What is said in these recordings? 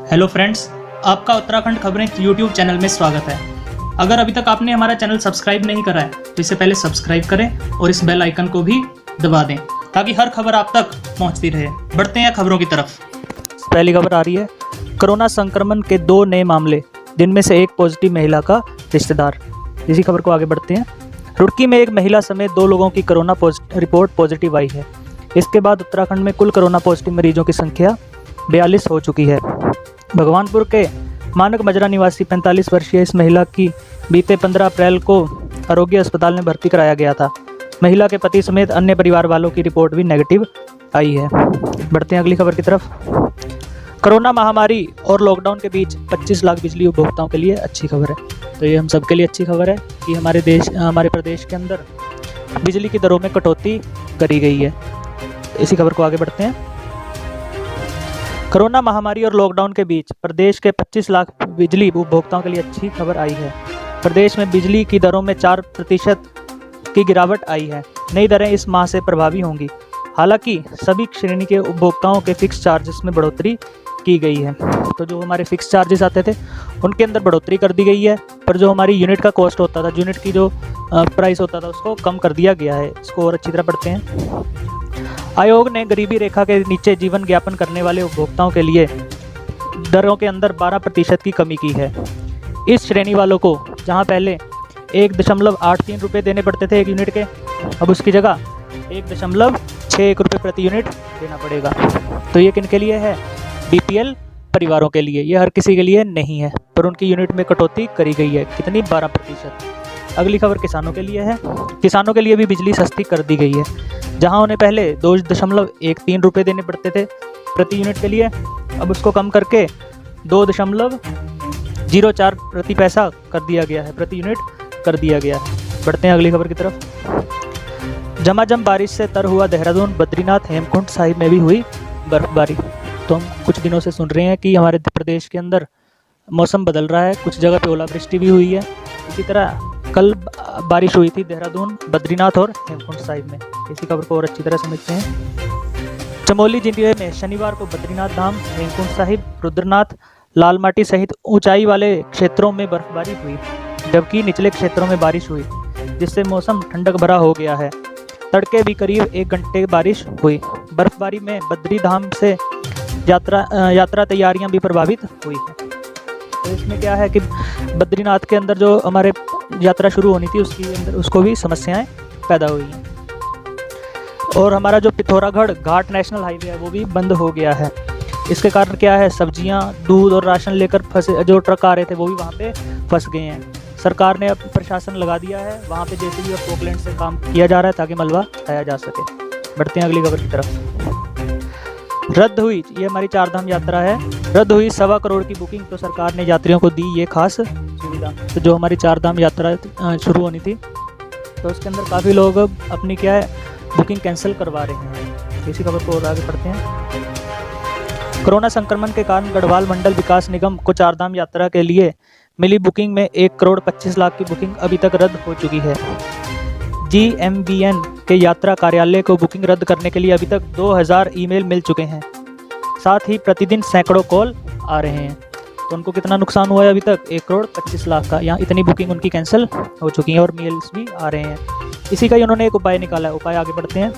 Hello friends, आपका उत्तराखंड खबरें YouTube channel में स्वागत है। अगर अभी तक आपने हमारा चैनल सब्सक्राइब नहीं करा है तो इससे पहले सब्सक्राइब करें और इस बेल आइकन को भी दबा दें ताकि हर खबर आप तक पहुंचती रहे। बढ़ते हैं खबरों की तरफ। पहली खबर आ रही है, कोरोना संक्रमण के 2 नए मामले, जिनमें से एक पॉजिटिव महिला का रिश्तेदार। इसी खबर को आगे बढ़ते हैं। रुड़की में एक महिला समेत 2 लोगों की कोरोना रिपोर्ट पॉजिटिव आई है। इसके बाद उत्तराखंड में कुल कोरोना पॉजिटिव मरीजों की संख्या 42 हो चुकी है। भगवानपुर के मानक मजरा निवासी 45 वर्षीय इस महिला की बीते 15 अप्रैल को आरोग्य अस्पताल में भर्ती कराया गया था। महिला के पति समेत अन्य परिवार वालों की रिपोर्ट भी नेगेटिव आई है। बढ़ते हैं अगली खबर की तरफ। कोरोना महामारी और लॉकडाउन के बीच 25 लाख बिजली उपभोक्ताओं के लिए अच्छी खबर है। तो ये हम सबके लिए अच्छी खबर है कि हमारे प्रदेश के अंदर बिजली की दरों में कटौती करी गई है। इसी खबर को आगे बढ़ते हैं। कोरोना महामारी और लॉकडाउन के बीच प्रदेश के 25 लाख बिजली उपभोक्ताओं के लिए अच्छी खबर आई है। प्रदेश में बिजली की दरों में 4% की गिरावट आई है। नई दरें इस माह से प्रभावी होंगी। हालांकि सभी श्रेणी के उपभोक्ताओं के फिक्स चार्जेस में बढ़ोतरी की गई है। तो जो हमारे फिक्स चार्जेस आते थे उनके अंदर बढ़ोतरी कर दी गई है, पर जो हमारी यूनिट का कॉस्ट होता था, यूनिट की जो प्राइस होता था, उसको कम कर दिया गया है। इसको और अच्छी तरह पढ़ते हैं। आयोग ने गरीबी रेखा के नीचे जीवन यापन करने वाले उपभोक्ताओं के लिए दरों के अंदर 12% की कमी की है। इस श्रेणी वालों को जहां पहले 1.83 रुपये देने पड़ते थे एक यूनिट के, अब उसकी जगह 1.61 रुपये प्रति यूनिट देना पड़ेगा। तो ये किन के लिए है? बीपीएल परिवारों के लिए। ये हर किसी के लिए नहीं है, पर उनकी यूनिट में कटौती करी गई है। कितनी? 12%। अगली खबर किसानों के लिए है। किसानों के लिए भी बिजली सस्ती कर दी गई है। जहां उन्हें पहले 2.13 रुपये देने पड़ते थे प्रति यूनिट के लिए, अब उसको कम करके 2.04 प्रति पैसा कर दिया गया है, प्रति यूनिट कर दिया गया है। बढ़ते हैं अगली खबर की तरफ। झमाझम बारिश से तर हुआ देहरादून, बद्रीनाथ, हेमकुंड साहिब में भी हुई बर्फबारी। तो हम कुछ दिनों से सुन रहे हैं कि हमारे प्रदेश के अंदर मौसम बदल रहा है, कुछ जगह पे ओलावृष्टि भी हुई है। इसी तरह कल बारिश हुई थी देहरादून, बद्रीनाथ और हेमकुंड साहिब में। इसी खबर को और अच्छी तरह समझते हैं। चमोली जिले में शनिवार को बद्रीनाथ धाम, हेमकुंड साहिब, रुद्रनाथ, लालमाटी सहित ऊंचाई वाले क्षेत्रों में बर्फबारी हुई, जबकि निचले क्षेत्रों में बारिश हुई, जिससे मौसम ठंडक भरा हो गया है। तड़के भी करीब 1 घंटे बारिश हुई। बर्फबारी में बद्री धाम से यात्रा तैयारियां भी प्रभावित हुई है। तो इसमें क्या है कि बद्रीनाथ के अंदर जो हमारे यात्रा शुरू होनी थी उसके अंदर उसको भी समस्याएं पैदा हुई हैं। और हमारा जो पिथौरागढ़ घाट नेशनल हाईवे है वो भी बंद हो गया है। इसके कारण क्या है? सब्जियां, दूध और राशन लेकर फंसे जो ट्रक आ रहे थे वो भी वहाँ पे फंस गए हैं। सरकार ने अब प्रशासन लगा दिया है, वहाँ पे जेसीबी और पोकलैंड से काम किया जा रहा है ताकि मलबा हटाया जा सके। बढ़ते हैं अगली खबर की तरफ। रद्द हुई, ये हमारी 4 धाम यात्रा है, रद्द हुई 1.25 करोड़ की बुकिंग। तो सरकार ने यात्रियों को दी ये खास सुविधा। तो जो हमारी 4 धाम यात्रा शुरू होनी थी तो उसके अंदर काफ़ी लोग अपनी क्या है बुकिंग कैंसिल करवा रहे हैं। इसी खबर को और आगे पढ़ते हैं। कोरोना संक्रमण के कारण गढ़वाल मंडल विकास निगम को 4 धाम यात्रा के लिए मिली बुकिंग में 1 करोड़ 25 लाख की बुकिंग अभी तक रद्द हो चुकी है। GMBN के यात्रा कार्यालय को बुकिंग रद्द करने के लिए अभी तक 2000 ईमेल मिल चुके हैं। साथ ही प्रतिदिन सैकड़ों कॉल आ रहे हैं। तो उनको कितना नुकसान हुआ है अभी तक? 1 करोड़ 25 लाख का। यहाँ इतनी बुकिंग उनकी कैंसिल हो चुकी है और मेल्स भी आ रहे हैं। इसी का ही उन्होंने एक उपाय निकाला है। उपाय आगे बढ़ते हैं।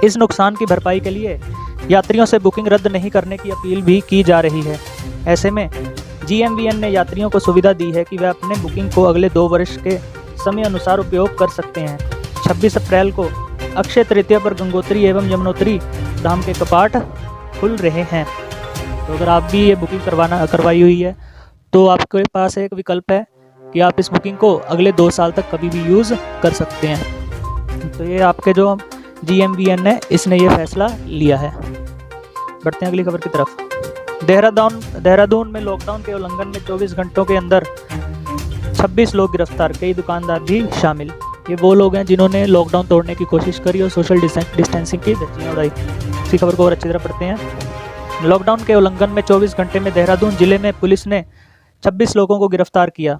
इस नुकसान की भरपाई के लिए यात्रियों से बुकिंग रद्द नहीं करने की अपील भी की जा रही है। ऐसे में GMBN ने यात्रियों को सुविधा दी है कि वह अपने बुकिंग को अगले 2 वर्ष के समय अनुसार उपयोग कर सकते हैं। 26 अप्रैल को अक्षय तृतीया पर गंगोत्री एवं यमुनोत्री धाम के कपाट खुल रहे हैं। तो अगर आप भी ये बुकिंग करवाई हुई है तो आपके पास एक विकल्प है कि आप इस बुकिंग को अगले 2 साल तक कभी भी यूज़ कर सकते हैं। तो ये आपके जो GMBN है इसने ये फैसला लिया है। बढ़ते हैं अगली खबर की तरफ। देहरादून में लॉकडाउन के उल्लंघन में 24 घंटों के अंदर 26 लोग गिरफ्तार, कई दुकानदार भी शामिल। ये वो लोग हैं जिन्होंने लॉकडाउन तोड़ने की कोशिश करी और सोशल डिस्टेंसिंग की धज्जियां उड़ाई। इसी खबर को और अच्छी तरह पढ़ते हैं। लॉकडाउन के उल्लंघन में 24 घंटे में देहरादून जिले में पुलिस ने 26 लोगों को गिरफ्तार किया।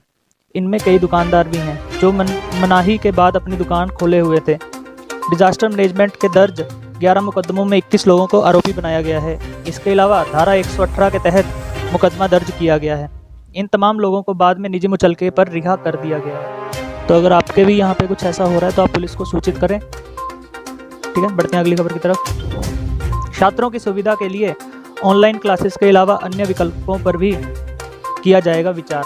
इनमें कई दुकानदार भी हैं जो मनाही के बाद अपनी दुकान खोले हुए थे। डिजास्टर मैनेजमेंट के दर्ज 11 मुकदमों में 21 लोगों को आरोपी बनाया गया है। इसके अलावा धारा 118 के तहत मुकदमा दर्ज किया गया है। इन तमाम लोगों को बाद में निजी मुचलके पर रिहा कर दिया गया है। तो अगर आपके भी यहाँ पे कुछ ऐसा हो रहा है तो आप पुलिस को सूचित करें। ठीक है, बढ़ते हैं अगली खबर की तरफ। छात्रों की सुविधा के लिए ऑनलाइन क्लासेस के अलावा अन्य विकल्पों पर भी किया जाएगा विचार।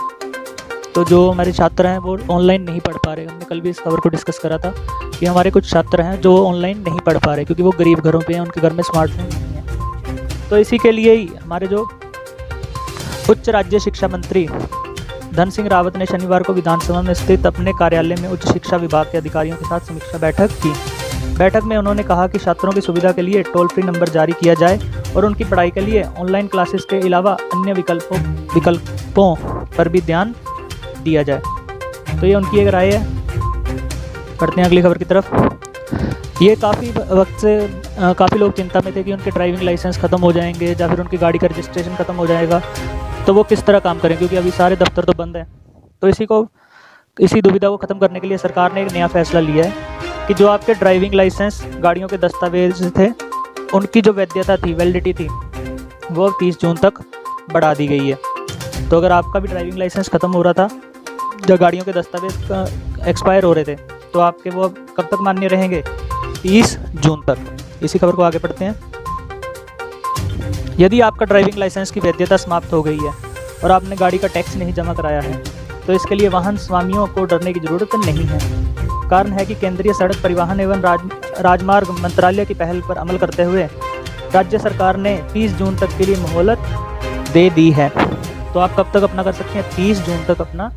तो जो हमारे छात्र हैं वो ऑनलाइन नहीं पढ़ पा रहे, हमने कल भी इस खबर को डिस्कस करा था कि हमारे कुछ छात्र हैं जो ऑनलाइन नहीं पढ़ पा रहे क्योंकि वो गरीब घरों पे हैं, उनके घर में स्मार्टफोन नहीं है। तो इसी के लिए ही हमारे जो उच्च राज्य शिक्षा मंत्री धन सिंह रावत ने शनिवार को विधानसभा में स्थित अपने कार्यालय में उच्च शिक्षा विभाग के अधिकारियों के साथ समीक्षा बैठक की। बैठक में उन्होंने कहा कि छात्रों की सुविधा के लिए टोल फ्री नंबर जारी किया जाए और उनकी पढ़ाई के लिए ऑनलाइन क्लासेस के अलावा अन्य विकल्पों पर भी ध्यान दिया जाए। तो ये उनकी एक राय है। बढ़ते हैं अगली खबर की तरफ। ये काफ़ी वक्त से काफ़ी लोग चिंता में थे कि उनके ड्राइविंग लाइसेंस ख़त्म हो जाएंगे या फिर उनकी गाड़ी का रजिस्ट्रेशन ख़त्म हो जाएगा, तो वो किस तरह काम करें, क्योंकि अभी सारे दफ्तर तो बंद हैं। तो इसी दुविधा को ख़त्म करने के लिए सरकार ने एक नया फैसला लिया है कि जो आपके ड्राइविंग लाइसेंस, गाड़ियों के दस्तावेज थे, उनकी जो वैधता थी, वैलिडिटी थी, वो 30 जून तक बढ़ा दी गई है। तो अगर आपका भी ड्राइविंग लाइसेंस ख़त्म हो रहा था, जो गाड़ियों के दस्तावेज एक्सपायर हो रहे थे, तो आपके वो कब तक मान्य रहेंगे? 30 जून तक। इसी खबर को आगे पढ़ते हैं। यदि आपका ड्राइविंग लाइसेंस की वैधता समाप्त हो गई है और आपने गाड़ी का टैक्स नहीं जमा कराया है, तो इसके लिए वाहन स्वामियों को डरने की ज़रूरत नहीं है। कारण है कि केंद्रीय सड़क परिवहन एवं राजमार्ग मंत्रालय की पहल पर अमल करते हुए राज्य सरकार ने 30 जून तक के लिए मोहलत दे दी है। तो आप कब तक अपना कर सकते हैं? 30 जून तक अपना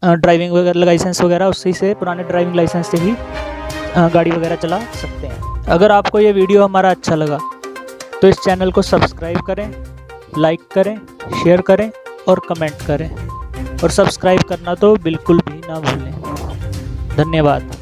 ड्राइविंग वगैरह लाइसेंस वगैरह उसी से, पुराने ड्राइविंग लाइसेंस से ही गाड़ी वगैरह चला सकते हैं। अगर आपको ये वीडियो हमारा अच्छा लगा तो इस चैनल को सब्सक्राइब करें, लाइक करें, शेयर करें और कमेंट करें, और सब्सक्राइब करना तो बिल्कुल भी ना भूलें। धन्यवाद।